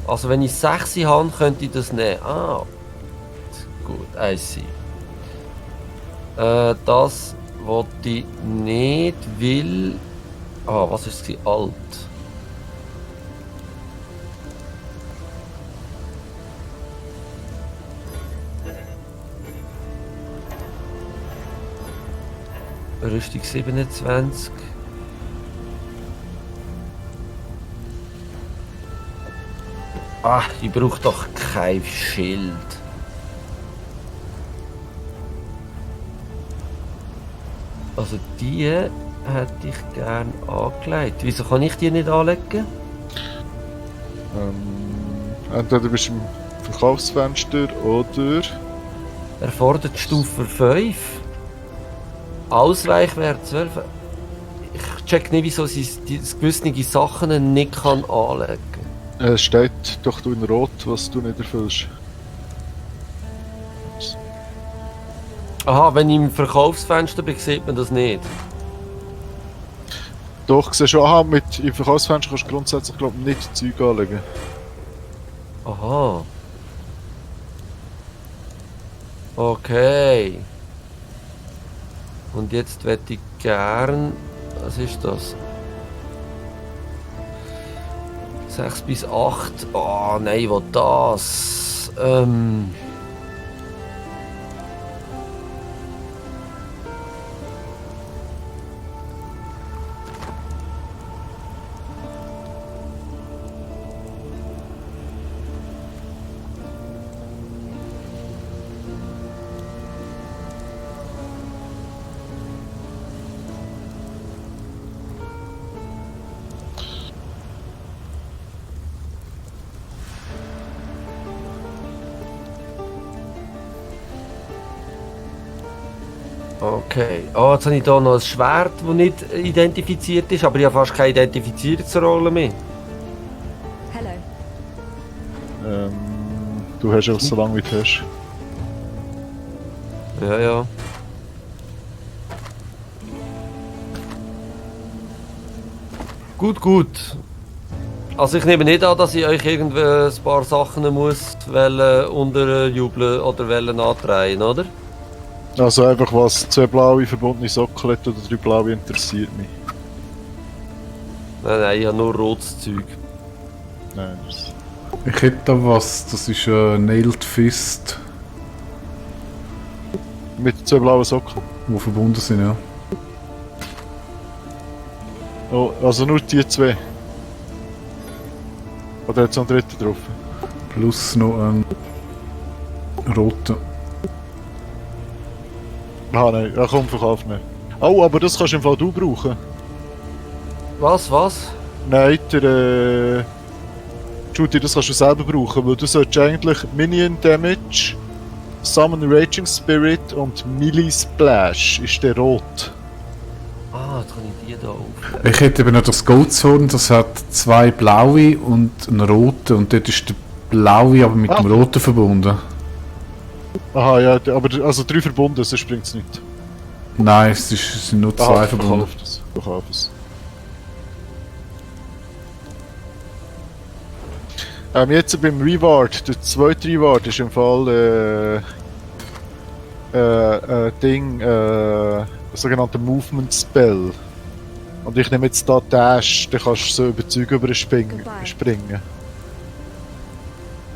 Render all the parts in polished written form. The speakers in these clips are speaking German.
Also wenn ich 6 habe, könnte ich das nehmen. Ah, gut, I see. Das wollte ich nicht, weil... Ah, was ist es? Alt. Rüstung 27. Ah, ich brauche doch kein Schild. Also die hätte ich gern angelegt. Wieso kann ich die nicht anlegen? Entweder bist du im Verkaufsfenster oder... Erfordert Stufe 5. Ausweichwert 12. Ich check nicht, wieso sie gewisse Sachen nicht anlegen kann. Es steht doch in Rot, was du nicht erfüllst. Aha, wenn ich im Verkaufsfenster bin, sieht man das nicht. Doch, siehst du, aha, im Verkaufsfenster kannst du grundsätzlich glaub, nicht Zeug anlegen. Aha. Okay. Und jetzt hätte ich gern... Was ist das? 6 bis 8. Oh nein, was das? Okay. Oh, jetzt habe ich hier noch ein Schwert, das nicht identifiziert ist, aber ich habe fast keine Identifizierungsrolle mehr. Hello. Du hast einfach so lange wie du hast. Ja, ja. Gut, gut. Also ich nehme nicht an, dass ich euch irgendwie ein paar Sachen muss unterjubeln oder andrehen, oder? Also einfach was, 2 blaue verbundene Socken hat oder 3 blaue interessiert mich. Nein, nein, ich habe nur rotes Zeug. Nein, das... Ich hätte da was, das ist Nailed Fist, Mit 2 blauen Socken. die verbunden sind, ja. Oh, also nur die 2. Oder hat es noch einen dritten drauf? Plus noch einen roten. Ah nein, ja komm, verkauf nicht. Oh, aber das kannst im Fall du brauchen. Was? Nein, Judy, das kannst du selber brauchen, weil du solltest eigentlich Minion Damage, Summon Raging Spirit und Melee Splash ist der rot. Ah, jetzt kann ich die da aufnehmen. Ich hätte eben noch das Goldshorn, das hat 2 blaue und einen roten und dort ist der blaue aber mit dem roten verbunden. Aha, ja, aber also 3 verbunden, sonst bringt es nicht. Nein, es sind nur 2 verbunden. Verkauf es. Jetzt beim Reward, der zweite Reward ist im Fall sogenannter Movement Spell. Und ich nehme jetzt da Dash, dann kannst du so über Zeug springen.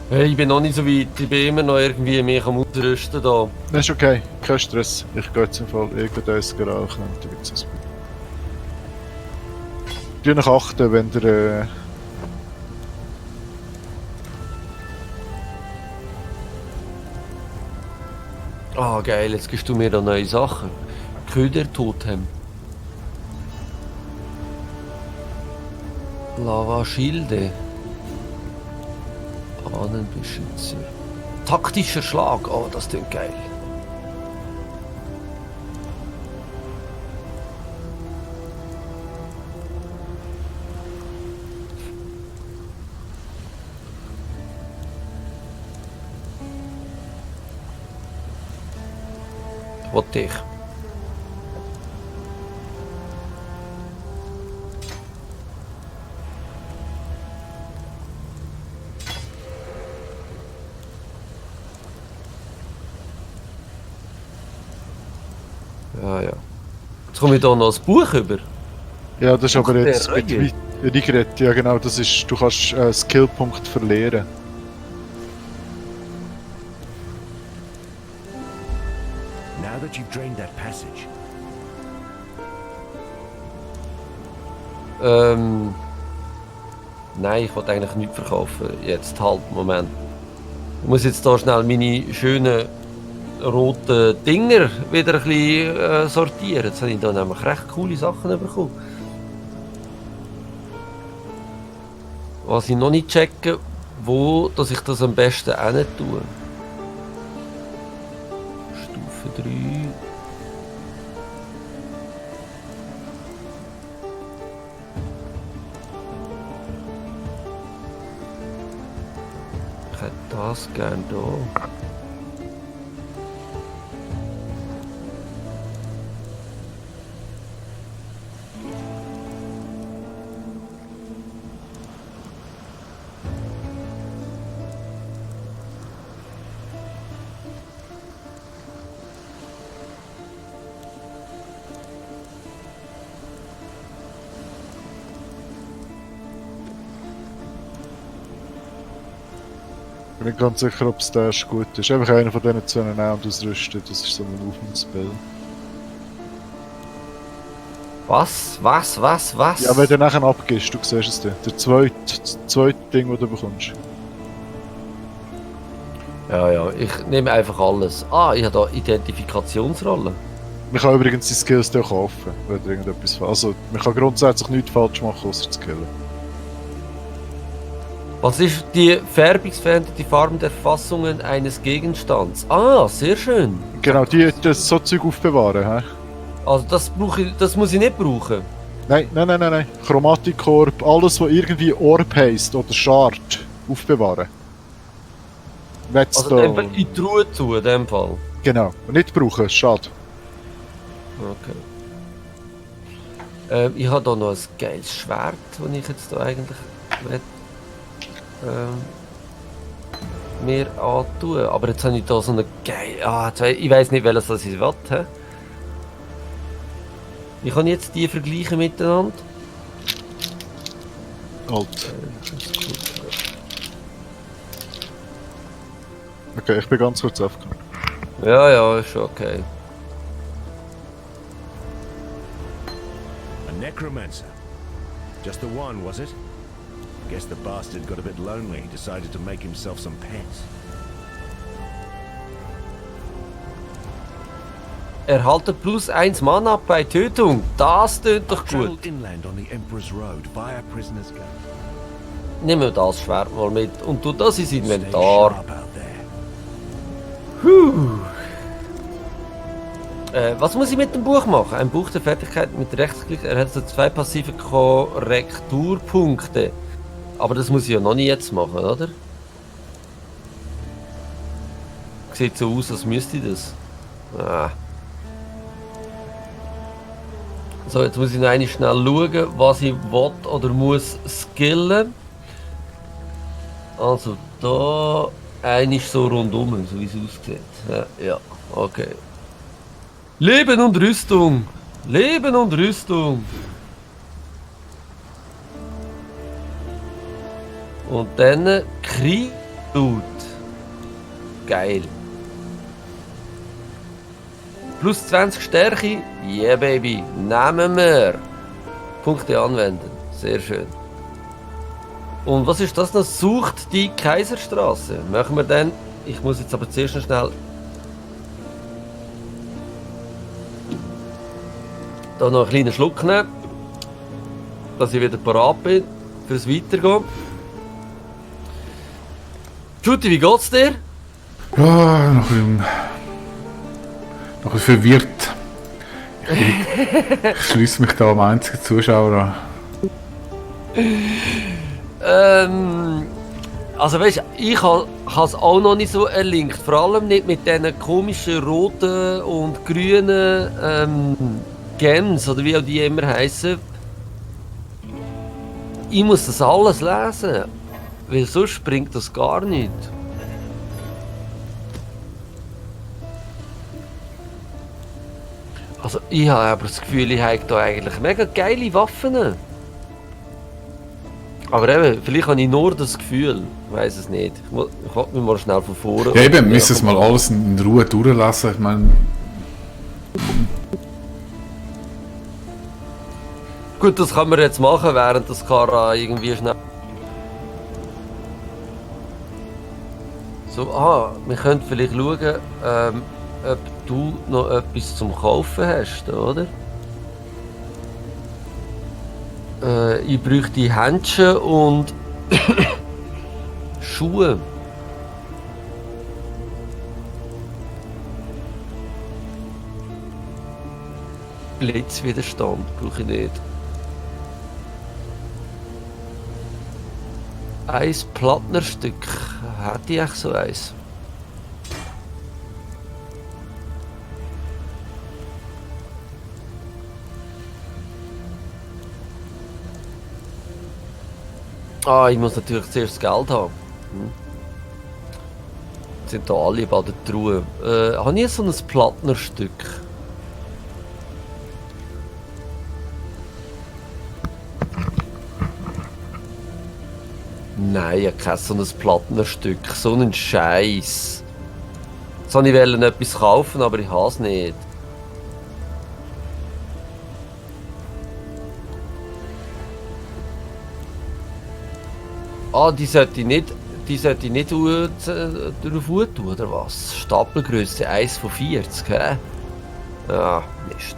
Hey, ich bin noch nicht so weit, ich bin immer noch irgendwie mich am Ausrüsten da. Das ist okay, kein Stress. Ich gehe jetzt im Fall irgendeines gerauchen und dann wird's es. Du nach achten, wenn der Ah, geil, jetzt gibst du mir da neue Sachen. Köder Totem. Lava Schilde. Ahnenbeschützer. Taktischer Schlag. Oh, das klingt geil. Wat ich. Ah ja. Jetzt komme ich hier noch ein Buch über. Ja, das ist aber Ach, jetzt der mit Rögel. Rigret. Ja genau, das ist, du kannst Skillpunkt verlieren. Now that you've drained that passage, Nein, ich wollte eigentlich nichts verkaufen. Jetzt halt, Moment. Ich muss jetzt hier schnell meine schönen roten Dinger wieder ein bisschen sortieren. Jetzt habe ich da nämlich recht coole Sachen bekommen. Was ich noch nicht checke, wo dass ich das am besten hin tue. Stufe 3. Ich hätte das gern da. Ich bin nicht ganz sicher, ob es der ist gut ist. Einfach einer von diesen zu nehmen und ausrüsten, das ist so ein Movement-Spell. Was? Ja, wenn du nachher abgehst, du siehst es dann. Der zweite Ding, das du bekommst. Ja, ich nehme einfach alles. Ah, ich habe da Identifikationsrolle. Man kann übrigens die Skills dann kaufen, wenn du irgendetwas... Also, man kann grundsätzlich nichts falsch machen, außer zu killen. Was ist die färbungsveränderte Farben der Fassungen eines Gegenstands? Ah, sehr schön. Genau, das so Zeug aufbewahren, hä? Also das muss ich nicht brauchen. Nein. Chromatikkorb, alles was irgendwie Orb heisst oder Shard, aufbewahren. Also in dem Fall in die Truhe zu, in dem Fall. Genau, nicht brauchen, schade. Okay. Ich habe da noch ein geiles Schwert, das ich jetzt da eigentlich mir antun. Aber jetzt habe ich da so eine geile... ich weiß nicht, welches das ich will. He? Wie kann ich jetzt die vergleichen miteinander? Alt. Okay, ich bin ganz kurz aufgenommen. Ja, ist schon okay. a necromancer. Just the one, was it? Guess the bastard got a bit lonely, decided to make himself some pets. Erhalte +1 Mana bei Tötung. Das tönt doch gut. Traveled inland on the Emperor's Road via Prisoner's Gate. Nimm mir das Schwert mal mit und tu das ins Stay Inventar. sharp out there. Was muss ich mit dem Buch machen? Ein Buch der Fertigkeit mit Rechtsklick erhält 2 passive Korrekturpunkte. Aber das muss ich ja noch nicht jetzt machen, oder? Sieht so aus, als müsste ich das. Ah. So, jetzt muss ich noch einmal schnell schauen, was ich will oder muss skillen. Also da eigentlich so rundum, so wie es aussieht. Ja, okay. Leben und Rüstung! Leben und Rüstung! Und dann Krieg-Loot. Geil. Plus 20 Stärke. Yeah, Baby. Nehmen wir. Punkte anwenden. Sehr schön. Und was ist das noch? Sucht die Kaiserstraße. Machen wir dann. Ich muss jetzt aber zuerst noch schnell. Da noch einen kleinen Schluck nehmen. Dass ich wieder parat bin. Fürs Weitergehen. Juti, wie geht's dir? Ja, noch ein bisschen verwirrt. Ich schließe mich da am einzigen Zuschauer an. Also weißt, ich habe es auch noch nicht so erlinkt. Vor allem nicht mit diesen komischen roten und grünen Gems, oder wie auch die immer heißen. Ich muss das alles lesen, weil sonst bringt das gar nicht. Also ich habe aber das Gefühl, ich habe da eigentlich mega geile Waffen. Aber eben, vielleicht habe ich nur das Gefühl. Ich weiß es nicht. Ich will mich mal schnell von vorne. Ja, eben, wir müssen es mal alles in Ruhe durchlassen. Ich meine, Gut, das kann man jetzt machen, während das Kara irgendwie schnell... So, wir können vielleicht schauen, ob du noch etwas zum Kaufen hast, oder? Ich bräuchte Händchen und Schuhe. Blitzwiderstand brauche ich nicht. Ein Plattnerstück. Hätte ich echt so eins? Ich muss natürlich zuerst das Geld haben. Jetzt sind da alle bei der Truhe. Habe ich so ein Plattnerstück? Nein, ich habe kein so ein Plattnerstück. So einen Scheiß. Jetzt wollte ich etwas kaufen, aber ich habe es nicht. Die sollte ich nicht drauf tun, oder was? Stapelgröße 1 von 40, hä? Mist.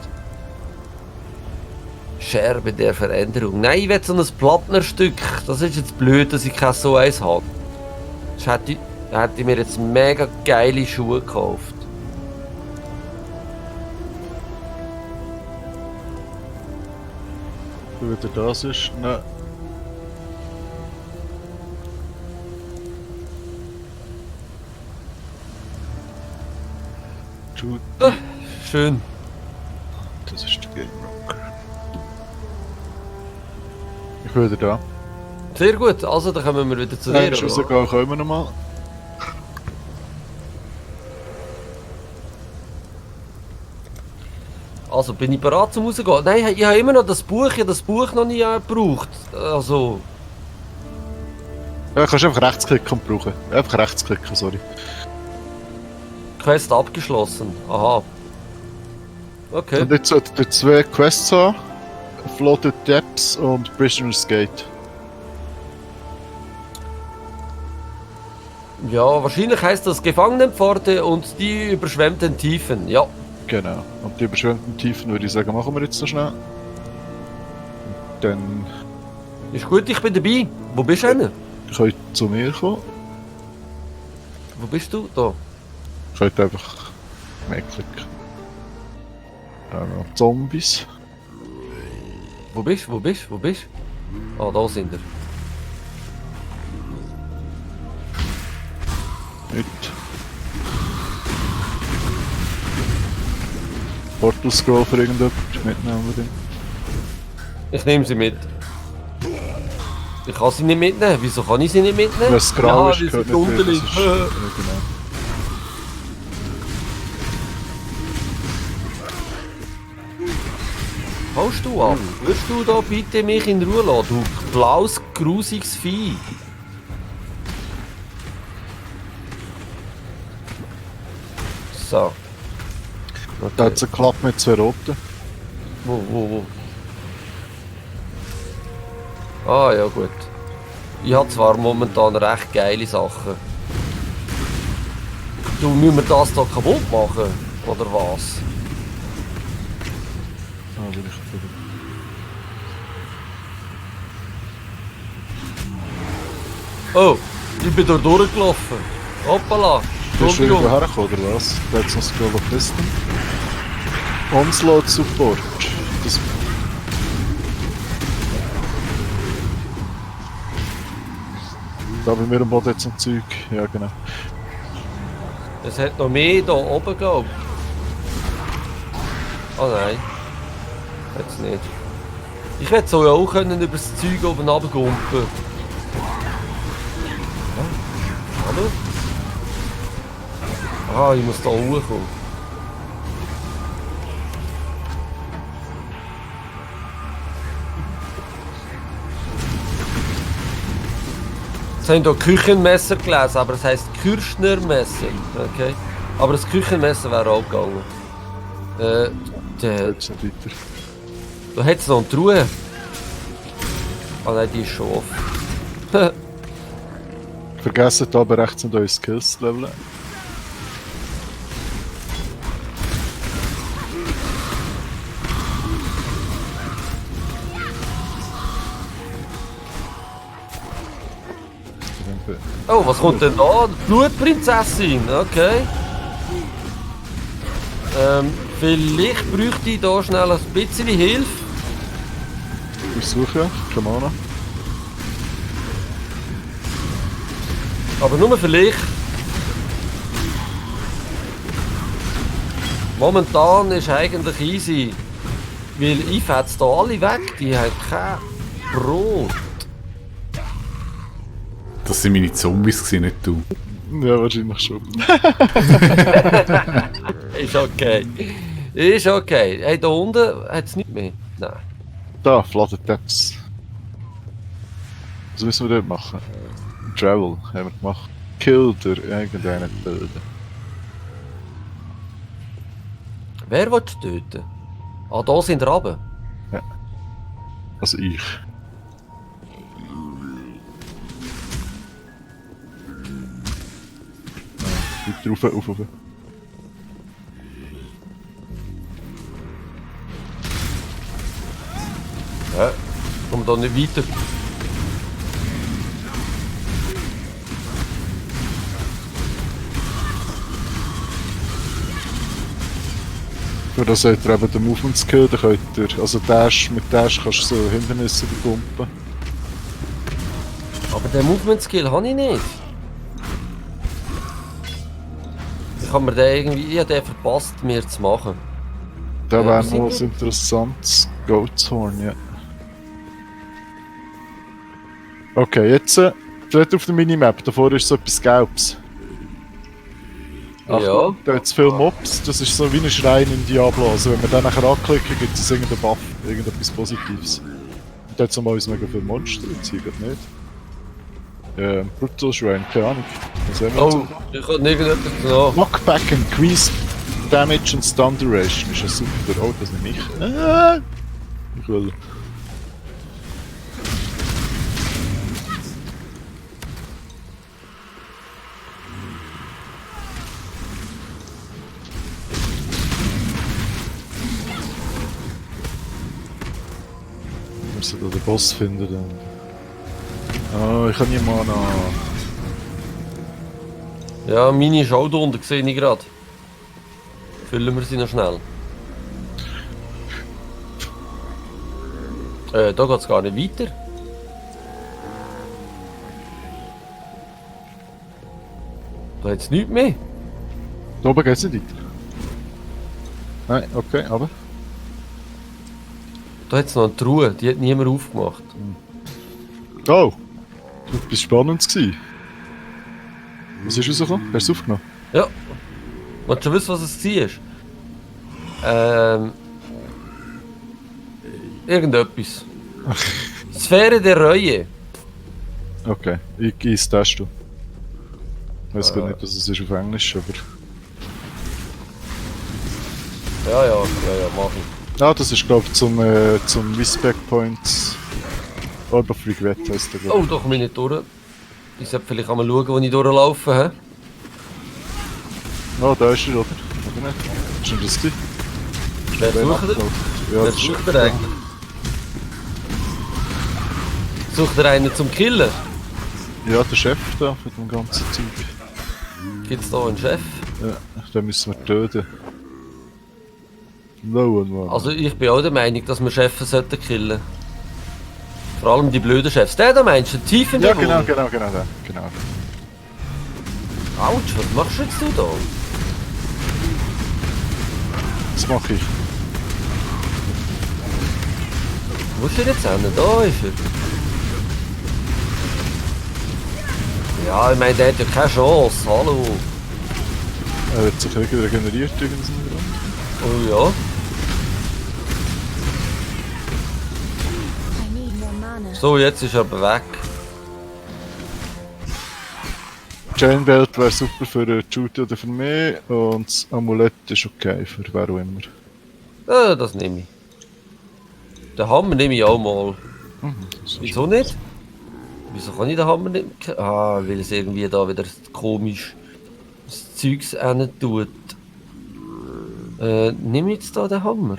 Scherbe der Veränderung. Nein, ich will so ein Plattnerstück. Das ist jetzt blöd, dass ich kein so eins habe. Sonst hätte ich mir jetzt mega geile Schuhe gekauft. Wie wieder das ist? Nein. Schön. Das ist der Game Rocker. Ich bin wieder da. Sehr gut, also dann kommen wir wieder zu Nein, dir. schon oder? sogar kommen wir nochmal. Also bin ich bereit zum rausgehen? Nein, ich habe immer noch das Buch, ich habe das Buch noch nie gebraucht. Also, Ja, kannst einfach rechtsklicken und brauchen. Einfach rechtsklicken, sorry. Quest abgeschlossen. Aha. Okay. Und jetzt sollte ihr zwei Quests haben. Floated Depths und Prisoner's Gate. Ja, wahrscheinlich heißt das Gefangenenpforte und die überschwemmten Tiefen. Ja. Genau. Und die überschwemmten Tiefen würde ich sagen, machen wir jetzt noch schnell. Und dann Ist gut, ich bin dabei. Wo bist du denn? könnt ihr zu mir kommen. Wo bist du? Da. Könnt einfach mehr klicken. Zombies. Wo bist du? Da sind wir. Nicht. Portal Scroll für irgendjemand mitnehmen wir den. Ich nehme sie mit. Ich kann sie nicht mitnehmen. Wieso kann ich sie nicht mitnehmen? Wenn es grau ist, weil gehört sie nicht drunter mehr, das liegt. ist- Ja, genau. Haust du ab? Würdest du da bitte mich in Ruhe lassen, du blaues, grusiges Vieh? So. Da hat es geklappt mit zwei roten. Wo? Ja gut. Ich habe zwar momentan recht geile Sachen. Du, müssen wir das da kaputt machen? Oder was? Ah, bin ich wieder. Oh, ich bin da durchgelaufen. Hoppala. Bist du Entschuldigung. irgendwo hergekommen, oder was? Da hat es noch Scroll of Wisdom. Onslaught Support. Das... Da bei mir am Boden jetzt ein Zeug. Ja, genau. Es hat noch mehr da oben, glaube ich. Oh nein. Hat's nicht. Ich hätte so ja auch können über das Zeug oben runtergumpen. Hallo? Ich muss da hochkommen. Jetzt habe ich hier Küchenmesser gelesen, aber es heisst Kürschnermesser. Okay. Aber das Küchenmesser wäre auch gegangen. Jetzt nicht weiter. Da hat es noch eine Truhe. Ah nein, die ist schon offen. Vergessen aber rechts und eure Skills leveln. Oh, was kommt denn da? Blutprinzessin, okay. Vielleicht bräuchte ich da schnell ein bisschen Hilfe. Versuchen, come on. Aber nur vielleicht. Momentan ist eigentlich easy. Weil ich fetze da alle weg, die haben kein Brot. Das sind meine Zombies gewesen, nicht du. Ja, wahrscheinlich schon. Ist okay. Ist okay. Hey, da unten hat es nicht mehr. Nein. Da, Flooded Depths. Was müssen wir dort machen? Travel haben wir gemacht. Kill der irgendeinen töten. Wer will töten? Ah, da sind Raben. Also ich. Weiter rauf, rauf. Ja, komm da nicht weiter. Für das habt ihr eben den Movement Skill, dann könnt ihr, also Dash, mit Dash kannst du so Hindernisse überpumpen. Aber den Movement Skill habe ich nicht. Ich habe mir den irgendwie, ich habe den verpasst, mir zu machen. Da Ja, wäre was sind noch was Interessantes. Goat's Horn, ja. Okay, jetzt dort auf der Minimap, davor ist so etwas Gelbes. Ja. Da hat es viele Mobs, das ist so wie ein Schrein in Diablo. Also wenn wir den nachher anklicken, gibt es irgendeinen Buff, irgendetwas Positives. Und da hat es mal mega viele Monster, jetzt hier geht nicht. Brutal Shrine, keine Ahnung. Was haben wir Oh, ich habe nirgendetwas genommen. Knockback increased damage and stun duration ist ja super. Oh, das nehme ich. Ich will. Wir müssen da den Boss finden. Dann. Oh, ich habe nie Mana. Ja, meine ist auch da unten, sehe ich gerade. Füllen wir sie noch schnell. Da geht es gar nicht weiter. Da hat es nichts mehr. Da oben geht's nicht weiter. Nein, okay, aber. Da hat es noch eine Truhe, die hat niemand aufgemacht. Oh! Das war etwas Spannendes. Was ist rausgekommen? Hast du es aufgenommen? Ja. Willst du wissen, was es war? Irgendetwas. Sphäre der Reue. Okay, ich teste. Ich weiß gar nicht, was es ist auf Englisch, aber. Ja, mach ich. Ah, das ist glaube ich zum Respect Points. Orb of Regret heisst der, glaub Oh, da komme ich nicht durch. Ich sollte vielleicht einmal schauen, wo ich durchlaufe. He? ich. Oh, da ist er, oder? Oder nicht? Ist denn das gewesen? Wer Wer sucht er? uploadet? Ja, Wer das ist sucht er eigentlich? Sucht er einen zum Killen? ja, der Chef da von dem ganzen Zeug. Gibt es da einen Chef? Ja, den müssen wir töten. No one, man. Also ich bin auch der Meinung, dass wir Chefs sollten killen. Vor allem die blöden Chefs. Der da meinst du, tief in der ja, Wohnung? genau. Autsch, was machst du jetzt da? Das mache ich. Wo ist er jetzt hin? Da ist er. Ja, ich meine, der hat ja keine Chance. Hallo. Er wird sich irgendwie regeneriert irgendeinem Grund. Oh ja. I need more mana. So, jetzt ist er aber weg. Chainbelt wäre super für Judy oder für mich und das Amulett ist okay für wer auch immer. Das nehme ich. Den Hammer nehme ich auch mal. Wieso nicht? Wieso kann ich den Hammer nicht? Weil es irgendwie da wieder komisch das Zeugs rein tut. Nimm jetzt da den Hammer.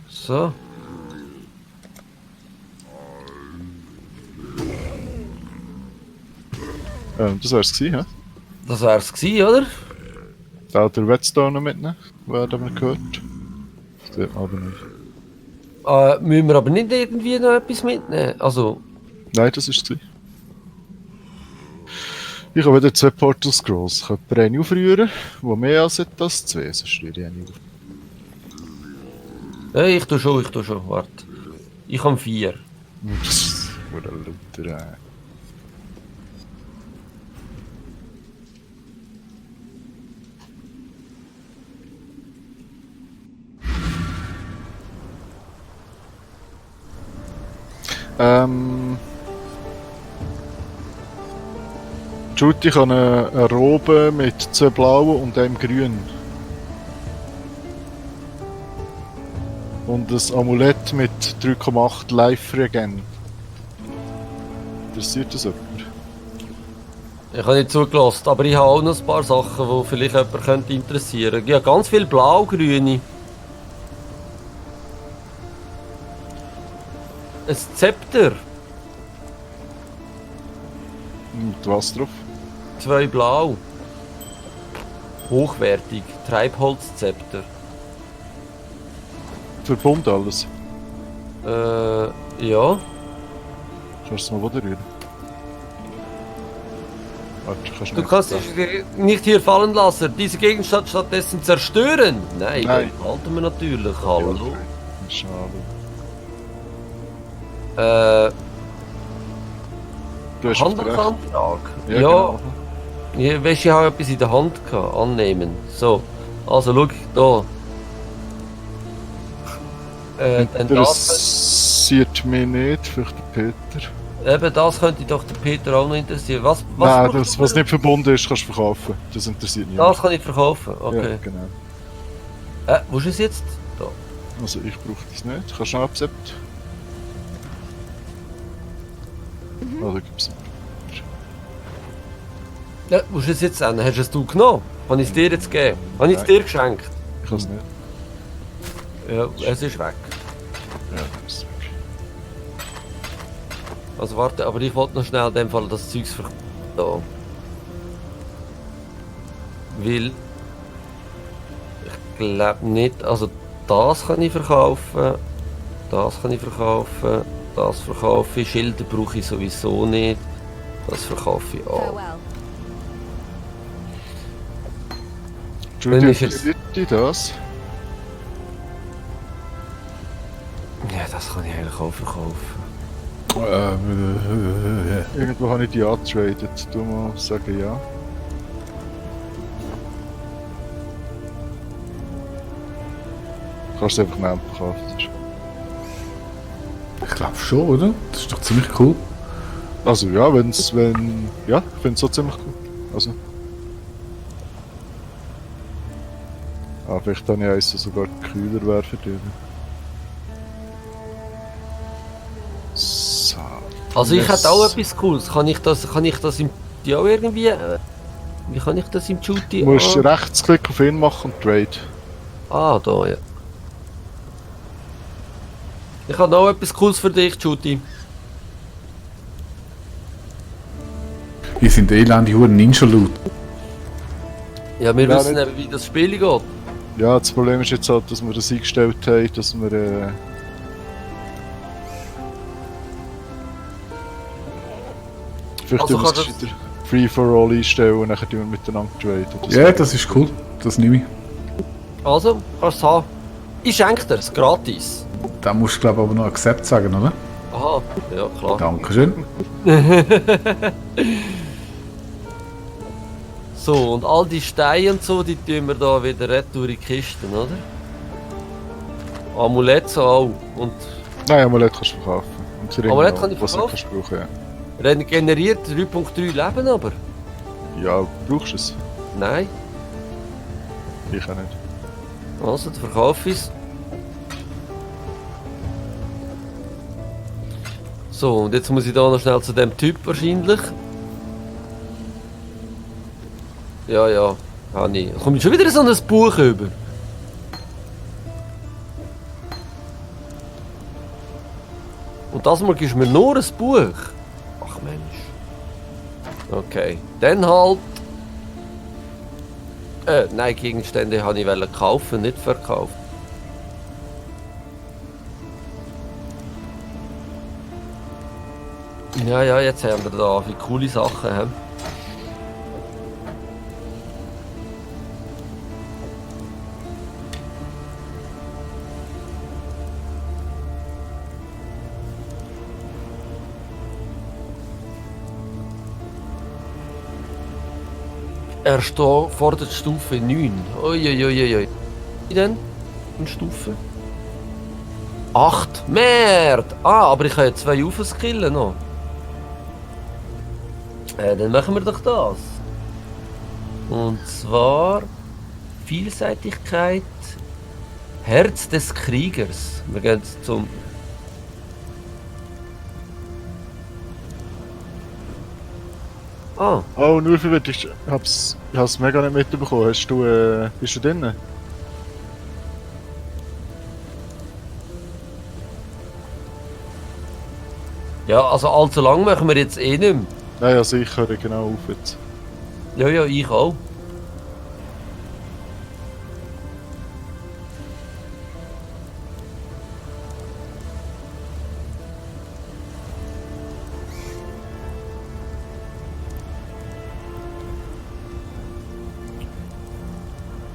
So. Das wär's gewesen, hä? Das wär's gewesen, oder? Da der Whetstone noch mitnehmen, wer hat man gehört. Das sieht man aber nicht. Müssen wir aber nicht irgendwie noch etwas mitnehmen? Also, Nein, das ist es. Ich habe wieder 2 Portal Scrolls. Ich könnte eine aufrühren, die mehr aussieht als 2, sonst rühre ich eine auf. ich tu schon, warte. Ich habe 4. Das ist lauter. Judy kann eine Robe mit 2 blauen und einem grün. Und ein Amulett mit 3,8 Life Regen. Interessiert das jemand? Ich habe nicht zugelassen, aber ich habe auch noch ein paar Sachen, die vielleicht jemand könnte interessieren. Ja, ganz viel blau-grüne. Ein Zepter. Und was drauf? 2 blau. Hochwertig. Treibholzzepter. Verbunden alles. Ja. Kannst du es mal wieder rühren? Warte, kannst Du nicht kannst da. dich nicht hier fallen lassen. Diese Gegenstand stattdessen zerstören. Nein, Nein. den halten wir natürlich. Hallo. Schade. Du hast recht. Handelsantrag. Ja, Ja. genau. Ja, weisst du, ich habe etwas in der Hand gehabt. Annehmen. So. Also, schau, da. Dann das, Interessiert mich nicht, vielleicht der Peter. eben das könnte doch den Peter auch noch interessieren. Was Nein, brauchst das, du was für- nicht verbunden ist, kannst du verkaufen. Das interessiert mich. Das kann ich verkaufen. Okay. Ja, genau. Wo ist es jetzt? Da. Also ich brauche das nicht. Kannst du schnell absetzen? Oder gibt's nicht? Ja, wo ist es jetzt hin? Hast du es du genommen? Habe ich es dir jetzt gegeben? Habe ich es Nein. dir geschenkt? Ich kann es nicht. Ja, es ist weg. Ja, das ist weg. Also warte, aber ich wollte noch schnell in dem Fall das Zeugs da. Weil ich glaube nicht, also das kann ich verkaufen, das kann ich verkaufen, das verkaufe ich, Schilder brauche ich sowieso nicht, das verkaufe ich auch. Farewell. Entschuldigung, Wenn ich jetzt- interessiert dich das? Ja, das kann ich eigentlich auch verkaufen. Irgendwo habe ich die angetradet. Du mal sagen ja. Kannst du einfach nehmen verkaufen. Ich glaube schon, oder? Das ist doch ziemlich cool. Also ja, wenn... Ja, ich finde es so ziemlich gut. Also... vielleicht habe ich eins, das sogar kühler wäre für dich. So. Also ich hätte auch etwas Cooles, kann ich das im die auch irgendwie, wie kann ich das im Shooty? Du musst Rechtsklick auf ihn machen und Trade. Da, ja. Ich habe noch etwas Cooles für dich, Shooty. Hier sind elende Huren Ninja-Loot. Ja, wir Ja, wissen nicht- eben, wie das Spiel geht. Ja, das Problem ist jetzt halt, dass wir das eingestellt haben, dass wir... Vielleicht Also tun wir kannst es du- wieder Free for All einstellen und dann tun wir miteinander traden. Ja, das ist cool. Das nehme ich. Also, kannst du es haben. Ich schenke dir es, gratis. Da musst du, glaube ich, aber noch Accept sagen, oder? Aha, ja klar. Dankeschön. So, und all die Steine und so, die tun wir da wieder retour in die Kisten, oder? Amulett so auch. Und Nein, Amulett kannst du verkaufen. Und Amulett kann ich was du verkaufen? kannst brauchen, ja. Regeneriert 3.3 Leben aber. Ja, brauchst du es? Nein. Ich auch nicht. Also, der Verkauf ist. So, und jetzt muss ich da noch schnell zu dem Typ wahrscheinlich. Ja, ja, habe ich. Komme ich schon wieder so ein Buch über? Und das Mal gibst du mir nur ein Buch? Ach Mensch. Okay, dann halt. Nein, Gegenstände wollte ich kaufen, nicht verkaufen. Ja, ja, jetzt haben wir da wie coole Sachen. He? Er fordert Stufe 9. Uiuiuiui. Wie denn? In Stufe? 8. Merd! Ah, aber ich kann ja 2 aufskillen noch. Dann machen wir doch das. Und zwar Vielseitigkeit, Herz des Kriegers. Wir gehen jetzt zum. Ah, Oh, nur für dich. Ich hab's mega nicht mitbekommen. Bist du drin? ja, also allzu lang machen wir jetzt eh nicht mehr. Nein, also ich höre genau auf jetzt. Ja, ja, ich auch.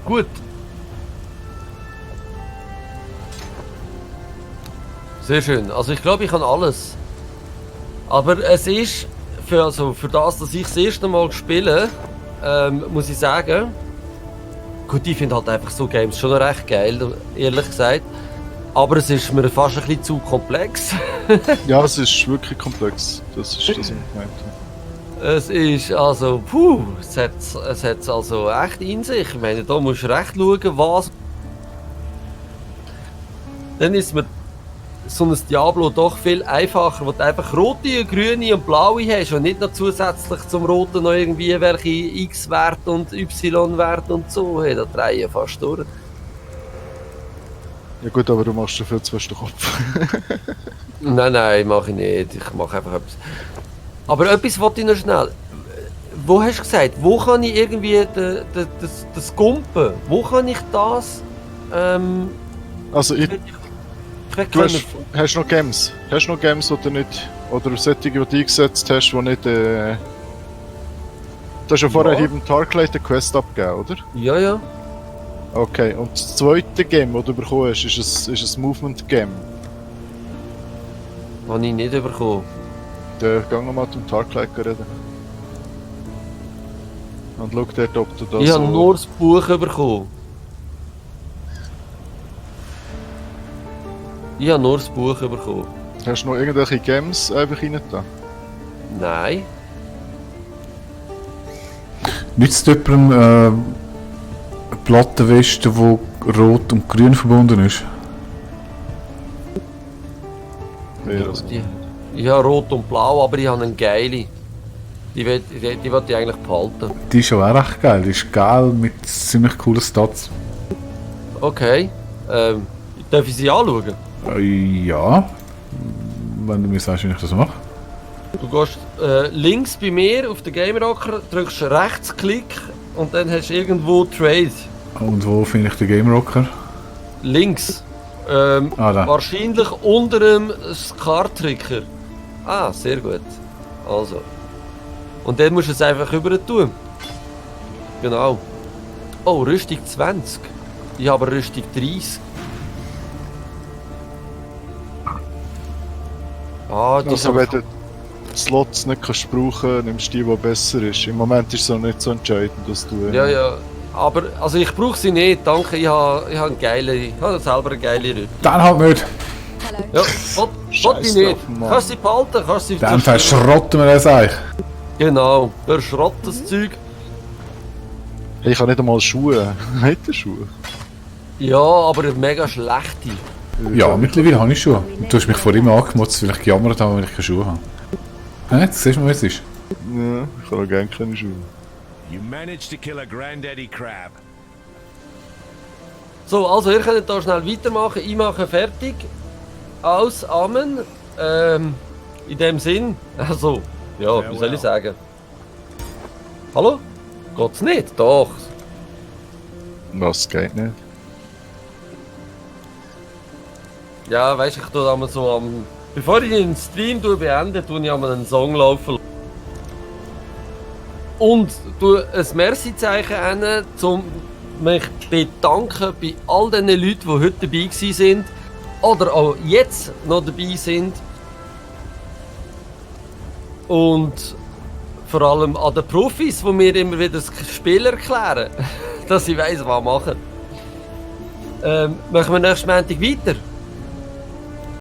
Gut. Sehr schön. Also ich glaube, ich kann alles. Aber es ist, für das, dass ich das erste Mal spiele, muss ich sagen, gut, ich finde halt einfach so Games schon recht geil, ehrlich gesagt. Aber es ist mir fast ein bisschen zu komplex. Ja, es ist wirklich komplex. Das ist das, was ich meinte. Es ist also, es hat also echt in sich. Ich meine, da musst du recht schauen, was. Dann ist mir so ein Diablo doch viel einfacher, wo du einfach rote, grüne und blaue hast und nicht noch zusätzlich zum roten noch irgendwie welche X-Werte und Y-Werte und so. Hey, da drehe ich fast durch. Ja gut, aber du machst dafür zuerst den Kopf. Nein, mache ich nicht. Ich mache einfach etwas. Aber etwas wollte ich noch schnell. Wo hast du gesagt, wo kann ich irgendwie das Gumpen, wo kann ich das Also du wegkommen? hast noch Games. Hast noch Games, die du nicht. Oder solche, die du eingesetzt hast, die nicht. Du hast ja vorher Hidden Tarklight eine Quest abgegeben, oder? Ja, ja. Okay, und das zweite Game, das du bekommen hast, ist ein Movement-Game. Habe ich nicht bekommen. Dann geh mal mit dem Tarklight reden. Und schau dort, ob du das. Ich habe nur das Buch bekommen. Ich habe nur das Buch bekommen. Hast du noch irgendwelche Games einfach rein da? Nein. Nützt jemandem eine Plattenweste, die rot und grün verbunden ist? Ja, also. Ich habe rot und blau, aber ich habe eine geile. Die will ich eigentlich behalten. Die ist auch recht geil. Die ist geil mit ziemlich coolen Stats. Okay. Darf ich sie anschauen? Ja. Wenn du mir sagst, wie ich das mache. Du gehst links bei mir auf den Game Rocker, drückst Rechtsklick und dann hast du irgendwo Trade. Und wo finde ich den Game Rocker? Links. Da. Wahrscheinlich unter dem Card-Tricker. Ah, sehr gut. Also. Und dann musst du es einfach rüber tun. Genau. Oh, Rüstung 20. Ich habe Rüstung 30. Ah, die Also wenn du Slots nicht kannst brauchen, nimmst du die besser ist. Im Moment ist es noch nicht so entscheidend, dass du... Ja, ja. Aber also ich brauche sie nicht, danke. Ich habe selber eine geile Rüstung. Dann halt nicht. fellow. Ja, will ich Scheiß nicht. drauf, Mann. Kannst du sie behalten, kannst du sie Dann verschrotten wir das eigentlich. Genau, verschrott das Zeug. Hey, ich habe nicht einmal Schuhe. Hat er Schuhe? Ja, aber mega schlechte. Ja, mittlerweile habe ich Schuhe. Du hast mich vor immer angemotzt, weil ich gejammert habe, wenn ich keine Schuhe habe. Jetzt siehst du mal, wie es ist. Ja, ich habe auch gerne keine Schuhe. You managed to kill a granddaddy crab. So, also ihr könnt da schnell weitermachen. Ich mache fertig. Aus Amen. In dem Sinn. Also, ja, wie soll ich sagen? Hallo? Geht's nicht? Doch. Was geht nicht? Ja, weißt du, ich tue einmal so am. Bevor ich den Stream beende, tue ich einmal einen Song laufen. Und tue ein Merci-Zeichen hin, um mich bedanken bei all den Leuten, die heute dabei sind. Oder auch jetzt noch dabei sind. Und vor allem an den Profis, die mir immer wieder das Spiel erklären, dass ich weiss, was machen. Machen wir nächsten Montag weiter?